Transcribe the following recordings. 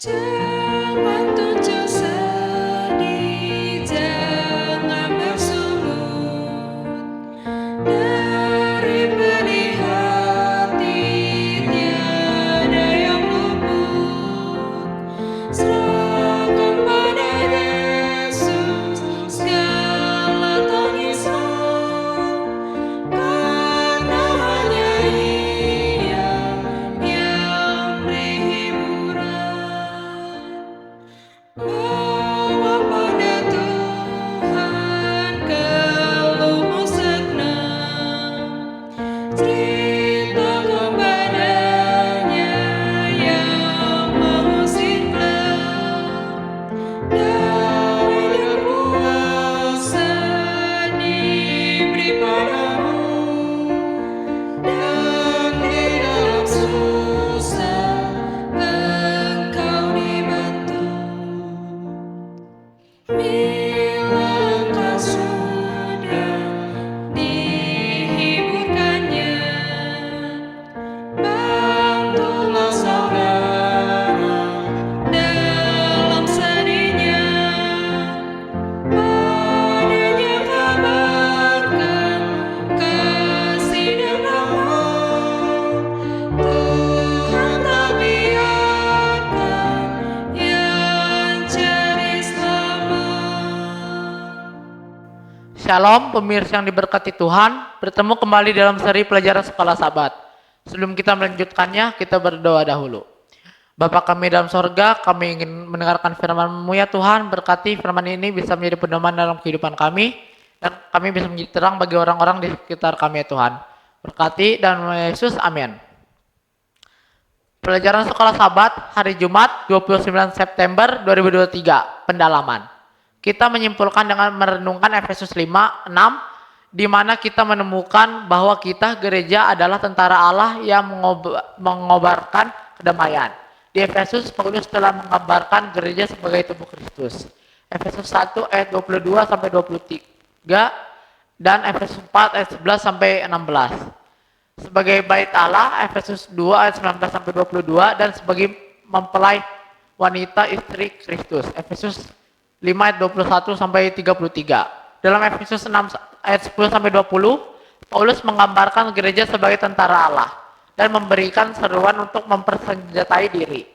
Jangan tunjuk sedih, jangan bersungut. Dari pedih hati tiada yang luput. Serahkan pada Yesus segala tangismu, karena hanya Ia yang beri hiburan. Bawa pada Tuhan keluhmu senang, ceritakan padanya yang mengusirlah. Damai dan kuasa diberi padamu, dan di dalam susah engkau dibantu. Bila engkau sudah dihiburkannya, bantulah saudara dalam sedihnya. Padanya kabarkan kasih dan rahmat. Tuhan tak biarkan yang cari selamat. Shalom pemirsa yang diberkati Tuhan, bertemu kembali dalam seri pelajaran Sekolah Sabat. Sebelum kita melanjutkannya, kita berdoa dahulu. Bapa kami dalam sorga, kami ingin mendengarkan firman-Mu ya Tuhan, berkati firman ini bisa menjadi pedoman dalam kehidupan kami, dan kami bisa menjadi terang bagi orang-orang di sekitar kami ya Tuhan. Berkati dan Yesus, amin. Pelajaran Sekolah Sabat hari Jumat 29 September 2023, pendalaman. Kita menyimpulkan dengan merenungkan Efesus 5:6, di mana kita menemukan bahwa kita gereja adalah tentara Allah yang mengobarkan kedamaian. Di Efesus, Paulus telah menggambarkan gereja sebagai tubuh Kristus. Efesus 1 ayat 22 sampai 23 dan Efesus 4 ayat 11 sampai 16. Sebagai bait Allah, Efesus 2 ayat 19 sampai 22, dan sebagai mempelai wanita istri Kristus, Efesus 5 ayat 21 sampai 33. Dalam Efesus 6 ayat 10 sampai 20, Paulus menggambarkan gereja sebagai tentara Allah dan memberikan seruan untuk mempersenjatai diri.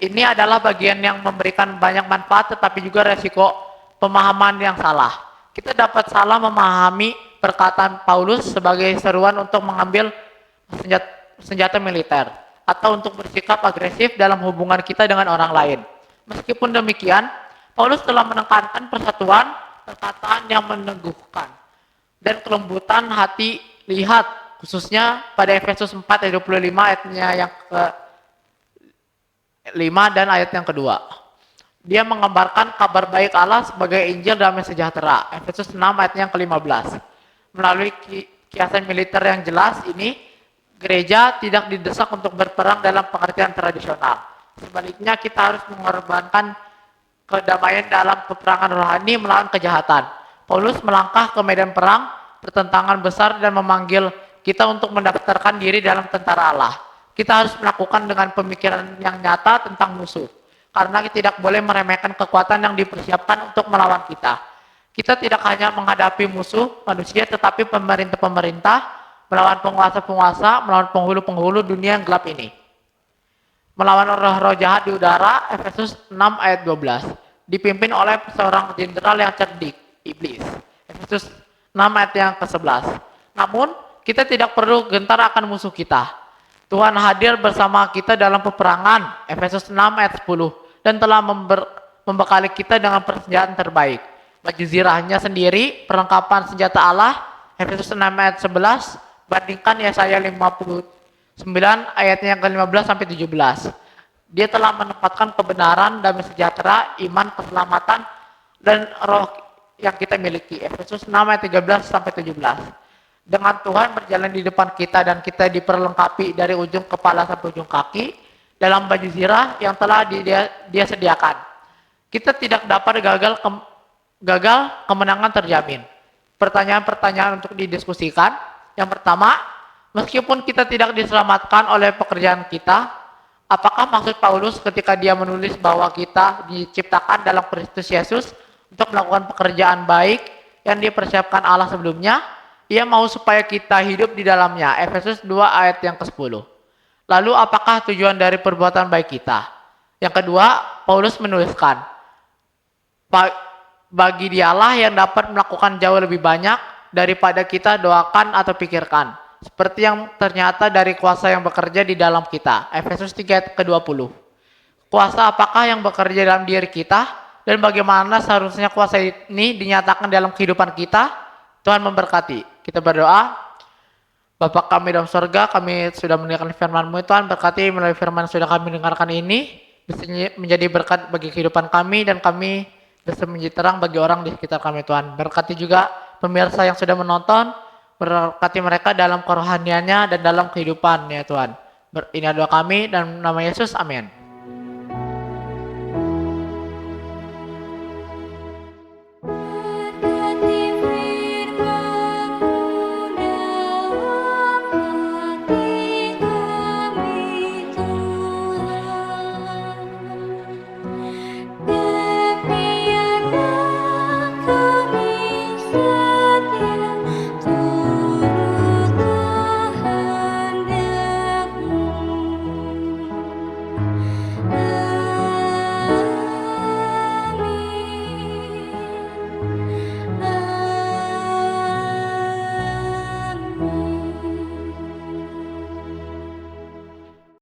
Ini adalah bagian yang memberikan banyak manfaat tetapi juga resiko pemahaman yang salah. Kita dapat salah memahami perkataan Paulus sebagai seruan untuk mengambil senjata militer atau untuk bersikap agresif dalam hubungan kita dengan orang lain. Meskipun demikian, Paulus telah menekankan persatuan, perkataan yang meneguhkan, dan kelembutan hati lihat, khususnya pada Efesus 4 ayat 25 ayatnya yang ke-5 dan ayat yang kedua. Dia menggambarkan kabar baik Allah sebagai Injil damai sejahtera, Efesus 6 ayat yang ke-15. Melalui kiasan militer yang jelas ini, gereja tidak didesak untuk berperang dalam pengertian tradisional. Sebaliknya, kita harus mengorbankan kedamaian dalam peperangan rohani melawan kejahatan. Paulus melangkah ke medan perang, pertentangan besar, dan memanggil kita untuk mendaftarkan diri dalam tentara Allah. Kita harus melakukan dengan pemikiran yang nyata tentang musuh, karena kita tidak boleh meremehkan kekuatan yang dipersiapkan untuk melawan kita. Kita tidak hanya menghadapi musuh manusia, tetapi pemerintah-pemerintah, melawan penguasa-penguasa, melawan penghulu-penghulu dunia yang gelap ini. Melawan roh-roh jahat di udara, Efesus 6 ayat 12. Dipimpin oleh seorang jenderal yang cerdik, iblis. Efesus 6 ayat yang ke-11. Namun, kita tidak perlu gentar akan musuh kita. Tuhan hadir bersama kita dalam peperangan, Efesus 6 ayat 10. Dan telah membekali kita dengan persenjataan terbaik. Baju zirahnya sendiri, perlengkapan senjata Allah, Efesus 6 ayat 11. Bandingkan Yesaya 59 ayatnya yang ke-15 sampai 17. Dia telah menempatkan kebenaran, damai sejahtera, iman, keselamatan, dan roh yang kita miliki. Efesus 6 ayat 13 sampai 17. Dengan Tuhan berjalan di depan kita dan kita diperlengkapi dari ujung kepala sampai ujung kaki dalam baju zirah yang telah dia sediakan. Kita tidak dapat gagal kemenangan terjamin. Pertanyaan-pertanyaan untuk didiskusikan. Yang pertama, meskipun kita tidak diselamatkan oleh pekerjaan kita, Apakah maksud Paulus ketika dia menulis bahwa kita diciptakan dalam Kristus Yesus untuk melakukan pekerjaan baik yang dipersiapkan Allah sebelumnya? Ia mau supaya kita hidup di dalamnya. Efesus 2 ayat yang ke-10. Lalu apakah tujuan dari perbuatan baik kita? Yang kedua, Paulus menuliskan, bagi dialah yang dapat melakukan jauh lebih banyak daripada kita doakan atau pikirkan. Seperti yang ternyata dari kuasa yang bekerja di dalam kita. Efesus 3 ayat ke-20. Kuasa apakah yang bekerja dalam diri kita? Dan bagaimana seharusnya kuasa ini dinyatakan dalam kehidupan kita? Tuhan memberkati. Kita berdoa. Bapa kami dalam surga, kami sudah mendengarkan firman-Mu, Tuhan. Berkati melalui firman yang sudah kami dengarkan ini, bisa menjadi berkat bagi kehidupan kami, dan kami bisa menjadi terang bagi orang di sekitar kami, Tuhan. Berkati juga pemirsa yang sudah menonton, berkati mereka dalam kerohaniannya dan dalam kehidupan, ya Tuhan. Ini doa kami, dan nama Yesus, amin.